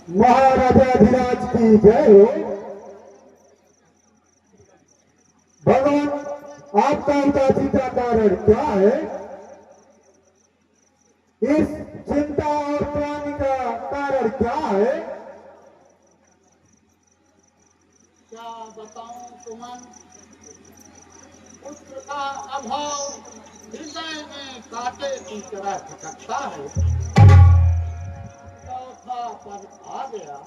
महाराजाधिराज की जय हो। भगवान, आपका उदासी का कारण क्या है? इस चिंता और ग्लानि का कारण क्या है? क्या बताऊं तुमन, पुत्र का अभाव हृदय में कांटे की तरह खटकता है। चौथा पद आ गया,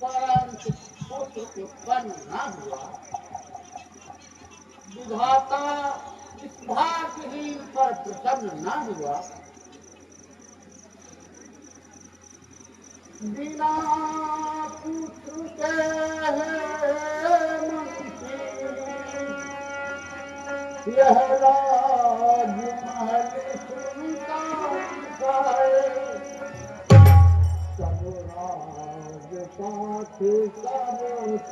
परंतु पुत्र उत्पन्न न हुआ। विधाता इस भाग्यहीन पर प्रसन्न न हुआ। बिना पुत्र के मंत्री यह राज महल सुनता है। सब राज पाठ सब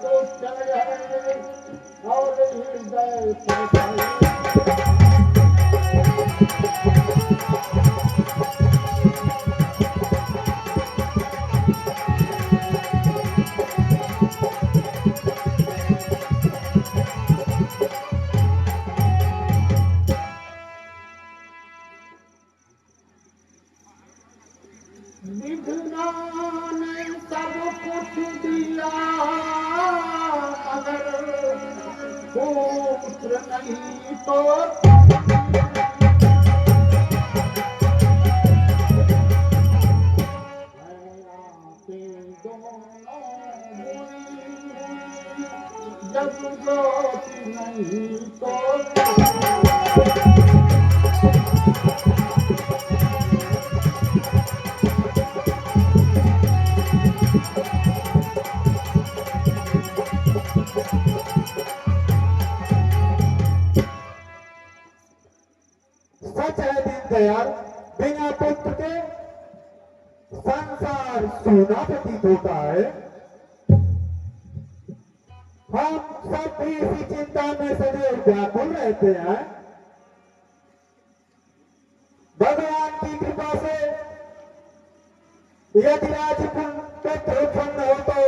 तुच्छ है और हृदय विधना ने सब कुछ दिया, मगर पुत्र नहीं तो जब ज्योति नहीं तो सच है दीनदयाल, बिना पुत्र के संसार सूना प्रतीत होता है। हम सब भी इसी चिंता में सदैव व्याकुल रहते हैं। भगवान की कृपा से यदि राजपुत्र उत्पन्न हो तो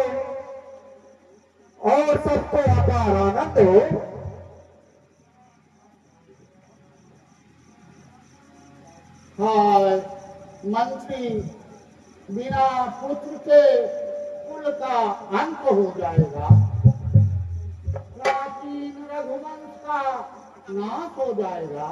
और सबको अपार आनंद हो। हाय मंत्री, बिना पुत्र के कुल का अंत हो जाएगा। प्राचीन रघुवंश का नाश हो जाएगा।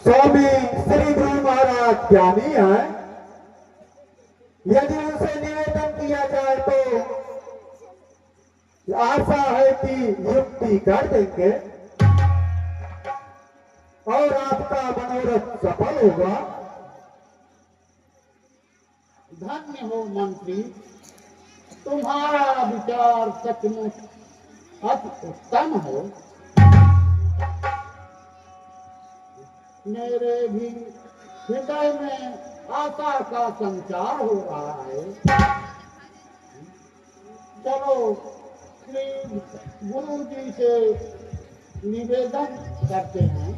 स्वामी श्री गुरु महाराज ज्ञानी है। यदि उनसे निवेदन किया जाए तो आशा है कि युक्ति कर देंगे और आपका मनोरथ सफल होगा। धन्य हो मंत्री, तुम्हारा विचार सचमुच अति उत्तम है। मेरे भी हृदय में आशा का संचार हो रहा है। चलो श्री गुरु जी से निवेदन करते हैं।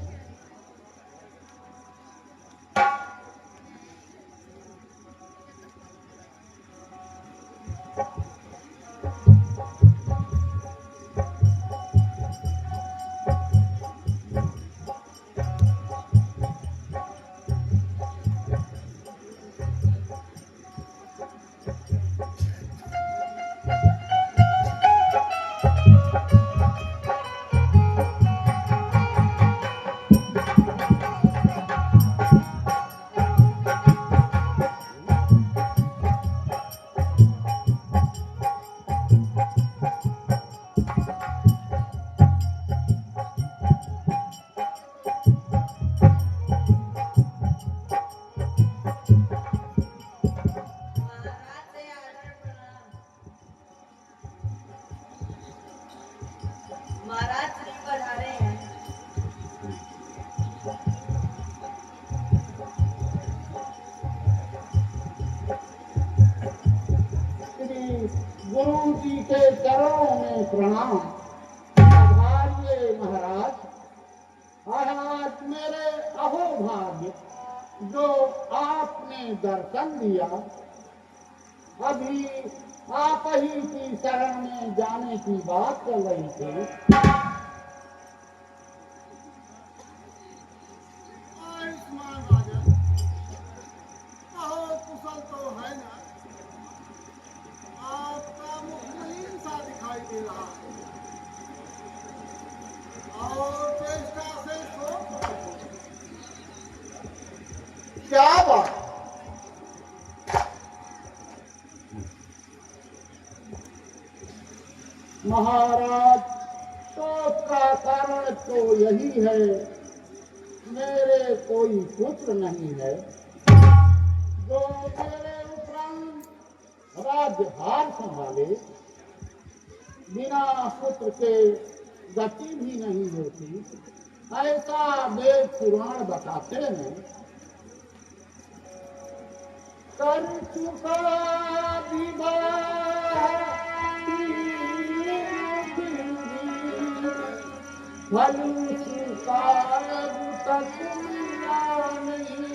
महाराज श्री पधारे हैं। श्री गुरु जी के चरणों में प्रणाम। महाराज, आज मेरे अहोभाग्य जो आपने दर्शन दिया। अभी आप ही की शरण में जाने की बात चल रही थी। आयुष्मान राजन, बहुत कुशल तो है ना। आपका मुख मलिन सा दिखाई दे रहा है और चेष्टा से क्या बात? महाराज, शोक का कारण तो यही है, मेरे कोई पुत्र नहीं है जो मेरे उपरांत राज्यभार संभाले। बिना पुत्र के गति भी नहीं होती, ऐसा वेद पुराण बताते हैं। कर चुका विवाह फल स्वीकार तक नहीं,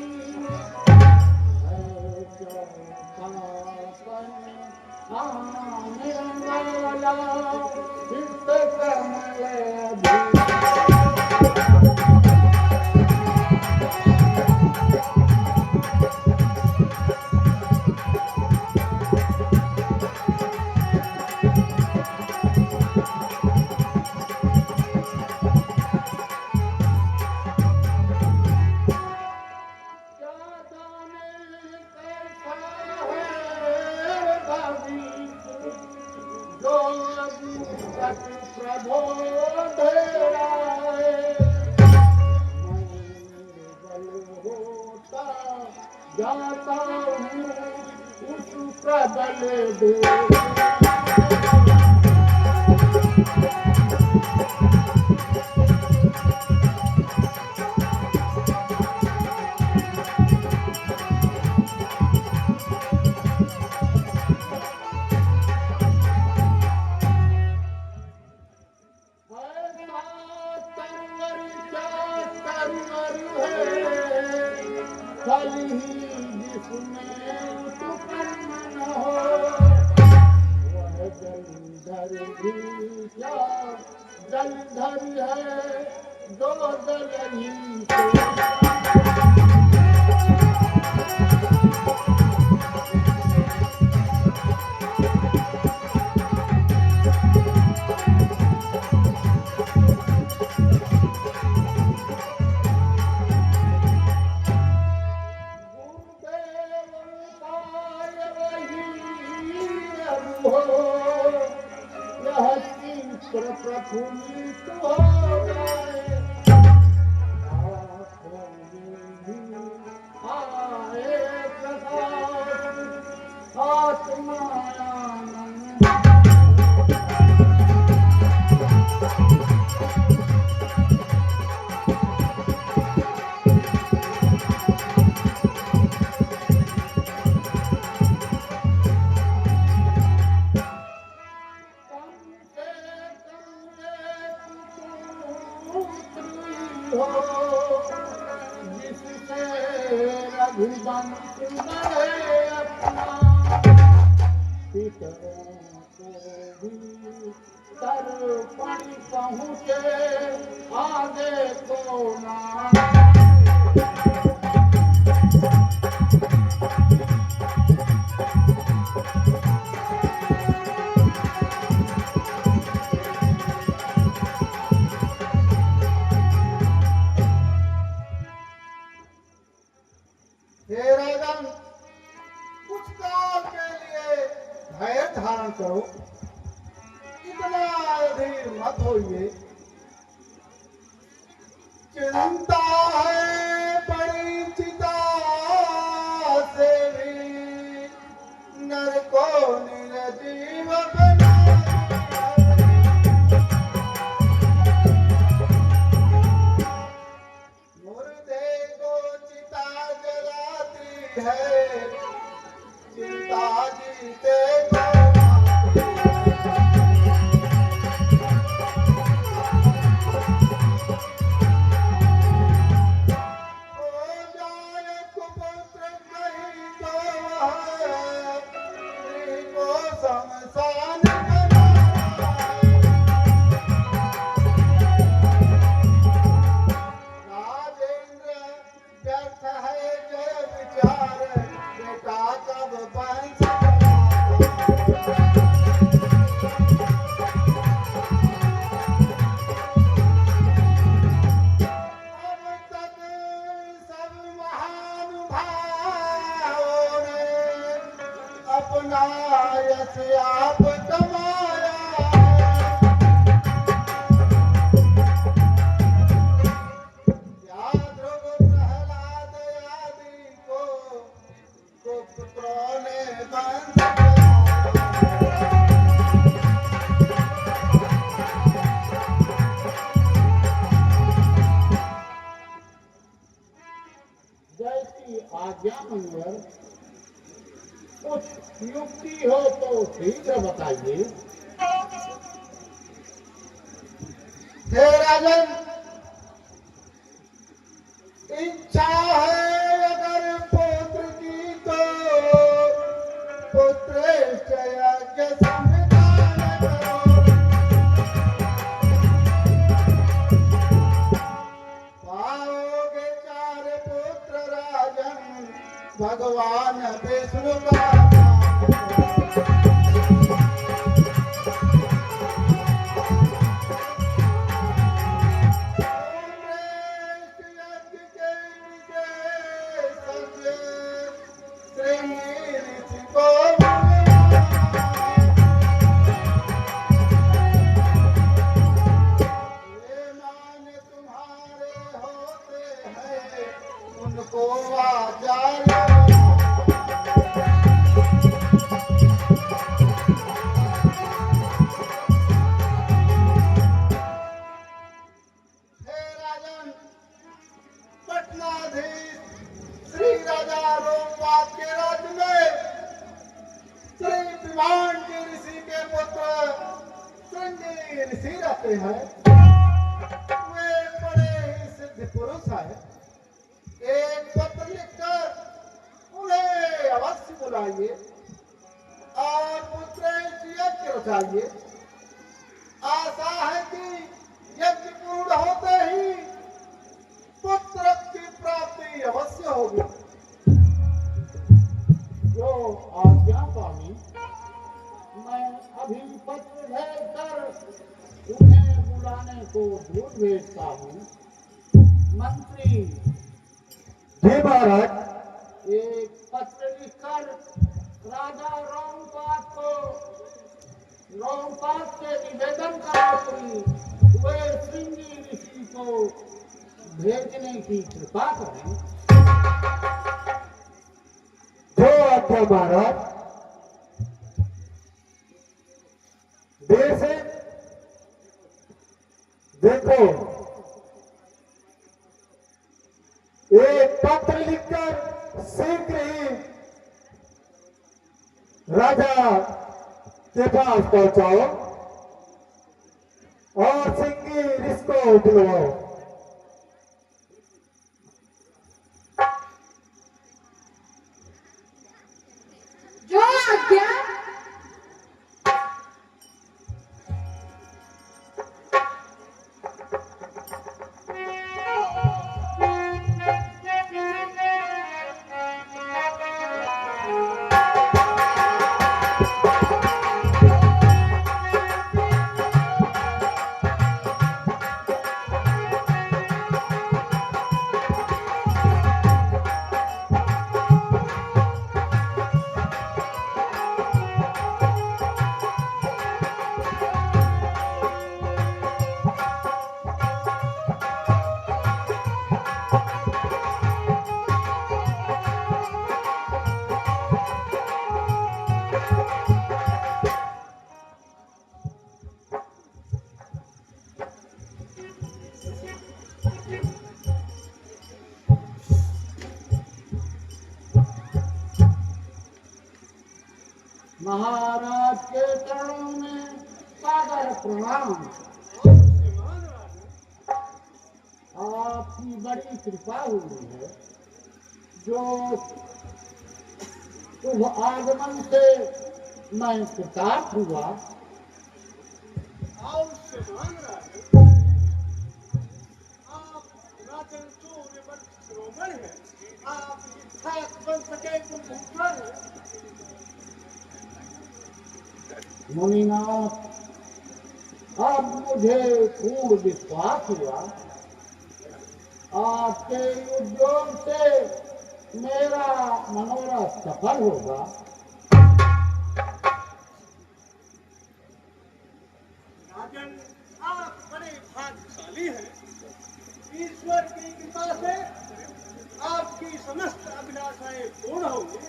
आने वाला चित्त कमल जाता हूँ उस प्रबल दे। फल ही जिसमें उत्पन्न हो, वह जलधर भी क्या जलधर है, दो जल ही प्रफुल्लित हो जाए। आए प्रकाश आत्मानंद। जिससे रघुवंश बढ़े अपना, पितरों को भी तर्पण पहुँचे, आगे को ना। हे राजन, कुछ काल के लिए धैर्य धारण करो, इतना अधीर मत होइए। चिंता है बड़ी चिता से भी, नर को निर्जीव बना। मुर्दे को चिता जलाती है, चिता जीते को मारती है। आज्ञा मुनिवर, कुछ युक्ति हो तो शीघ्र बताइए। हे राजन, इच्छा है अगर पुत्र की तो पुत्रेष्ट यज्ञ संविधान करो। पाओगे 4 पुत्र राजन, भगवान विष्णु का ध्यान करो। श्री राजा रोमपाद के राज्य में श्री विमान जी ऋषि के पुत्र श्रृंगी ऋषि रहते हैं। वे बड़े ही सिद्ध पुरुष हैं। एक पत्र लिखकर उन्हें अवश्य बुलाइए और पुत्र यज्ञ रचाइए। आशा है कि यज्ञ पूर्ण होते ही पुत्र की प्राप्ति अवश्य होगी। जो आज्ञा स्वामी, मैं अभी पत्र भेजकर उन्हें बुलाने को दूर भेजता हूँ। मंत्री जी महाराज। एक पत्र लिखकर राजा रोमपाद से निवेदन करो कि वे श्रृंगी ऋषि को भेजने की कृपा करें। जो आज्ञा महाराज। देर से देखो, एक पत्र लिखकर शीघ्र ही राजा के पास पहुंचाओ और श्रृंगी ऋषि को बुलवाओ। जो आज्ञा। महाराज के चरणों में सादर प्रणाम। आपकी बड़ी कृपा हुई है। जो शुभ आगमन से मैं कृतार्थ हुआ। आप राजन सूर्यवंश शिरोमणि हैं। आप इच्छाक वंश के कुलभूषण हैं। मुनिनाथ, अब मुझे पूर्ण विश्वास हुआ। आपके उद्योग से मेरा मनोरथ सफल होगा। राजन, आप बड़े भाग्यशाली हैं। ईश्वर की कृपा से आपकी समस्त अभिलाषाएं पूर्ण होंगी।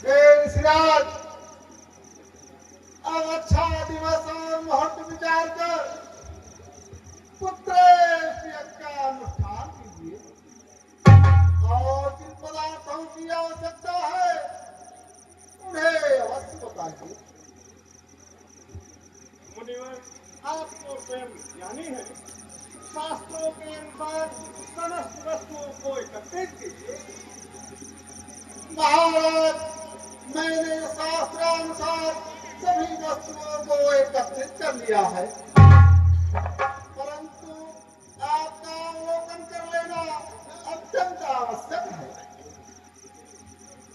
ऋषिराज, अब अच्छा दिवस और मुहूर्त विचार कर पुत्र का अनुष्ठान कीजिए। की आवश्यकता है उन्हें अवश्य बताइए। मुनिवर, आप तो स्वयं ज्ञानी है, शास्त्रों के अनुसार समस्त वस्तुओं को एकत्रित कीजिए। महाराज, मैंने शास्त्रानुसार सभी वस्तुओं को एकत्रित कर लिया है, परंतु आपका अवलोकन कर लेना अत्यंत आवश्यक है।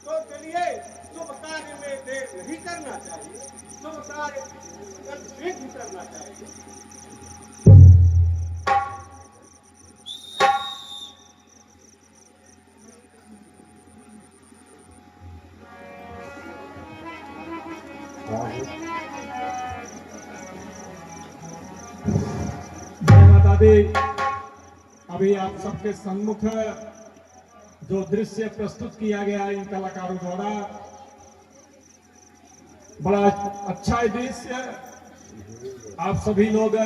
तो चलिए, शुभ कार्य में देर नहीं करना चाहिए, शुभ कार्य शीघ्र करना चाहिए। जय माता दी। अभी आप सबके सम्मुख जो दृश्य प्रस्तुत किया गया इन कलाकारों द्वारा, बड़ा अच्छा दृश्य। आप सभी लोग